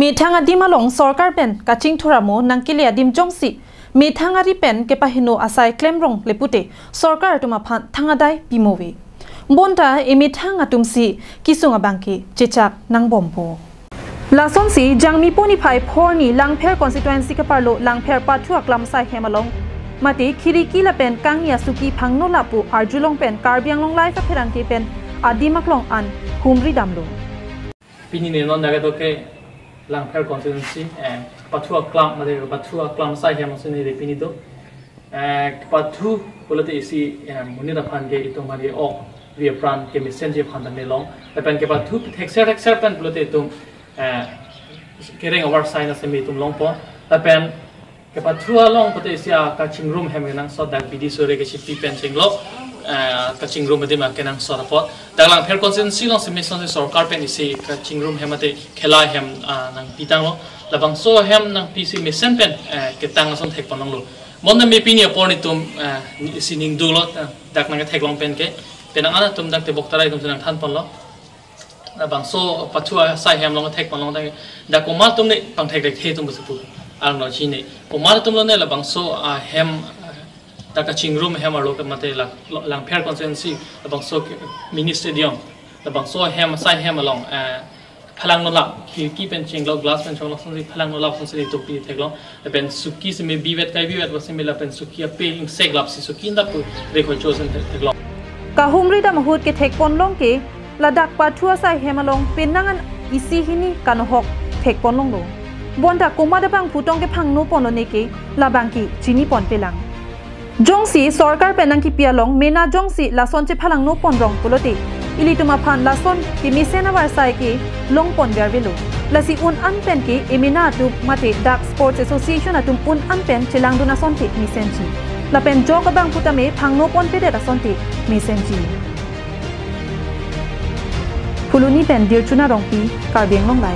มีทางอดีมาหลงสอร์การเป็นกาจิงทุราโมนังกิเลอดิมจงสิมีทางอดีเป็นเก็บหิโนอาศัยเคลมรงเลปุเตสอร์การตุมาพันทางอได้ปีโมวีบนตามีทางอตุมสีกิสุงอบังกีเจจักนังบอมโบลาซอนสีจังมีปนิพายพอนี่ลังเพร์คอนสิตวนซีกปาร์โลลังเพร์ปัทัวกลัมไซเฮมาลงมาติคิริกิละเป็นกังยาสุกีพังโนลาปูอาร์จุลงเป็นการเบียงลงไลฟ์เพรันกีเป็นอดีมักลงอันคุมริดัมโลปีนี้นนท์ก็โอเคลังเพร์คอนสิตวนซีปัทัวกลัมมาเดปัทัวกลัมไซเฮมาสุนีเดปีนี้ตัวปัทัวบุลติสีมุนีดาพันเกอิตมาดีออกเรียบรันเกมิเซนเจพันตันเนลงแต่เป็นเก็บปัทัวเท็กเซอร์เป็นบุลติตุมเกรงเอาไว้ใส่ในสมัยตุ่มลงปอนแต่เป็นกับปัทัวลงปฏิเสธการชิงรูมให้มันนั่งสอดดักบิดีสุริกชิปปีเป็นชิงลบการชิงรูมไม่ได้มาแค่นั่งสอดปอนแต่หลังเพลคอนเซนซีลงสมัยส่วนที่สอดการเป็นอิสิการชิงรูมให้มันได้เคลายให้นั่งปีตั้งลงแล้วบางส่วนให้นั่งปีสิมิเซนเป็นเก็บตั้งส่วนเทคปอนลงลงมันนั้นมีปีนี้ปอนนี่ตุ่มสินิงดูลดักนั่งเทคลงเป็นเป็นนั่งอะไรตุ่มดักเตบกตะไรตุ่มจะนั่งทันปอนลงบางโซ่ปัจจุบันใส่แฮมลงก็เทคมันลงได้แต่กูมาตุ้มนี่บางเทคเล็กเทตุ้มบุษบุอันนั้นชีนี่กูมาตุ้มลงเนี่ยละบางโซ่แฮมแต่ก็ชิงรูมแฮมมาโลกันมาเตะหลังเพร์คอนเซนซีละบางโซ่มินิสเตเดียมละบางโซ่แฮมใส่แฮมมาลงพลังนนท์ลับขี้เป็นชิงเรากลาสเป็นช่องลักษณะพลังนนท์ลับส่วนสิ่งตุกปีเทคลงแต่เป็นสุกี้สมัยบีเวทไกบีเวทว่าสมัยละเป็นสุกี้เปย์อิงเซกลับสิสุกี้นั่นคือเรียกว่าโจเซนเทคลงกะฮุมริดามหูดเกเทคปนลงกีละดักปัทัวใส่เฮมาลงเป็นนั่งอันอิซีฮินีกันหกเทคปนลงโลบนดักกุมาดบังผู้ตองเก็บพังนูปนลเนกีละบังกีจีนีปนเปลังจงสีสอร์การเป็นนังกีเปียลงเมนาจงสีละซอนเจพลังนูปนรองปุโลติอิลิตุมาพันละซอนกิมิเซนาวาไซกีลงปนเบียร์วิโลละสิอุนอันเป็นกีเอมินาดูมาเตดักสปอร์ตแอสโซเชชันอะตุมอุนอันเป็นเชลังดูนาซอนติมิเซนจีละเป็นโจกบังผู้ตาเมพังนูปนเปเดละซอนติมิเซนจีผู้ลุนี่เป็นเดียร์จุน่ารองปีการเบียงลงไหล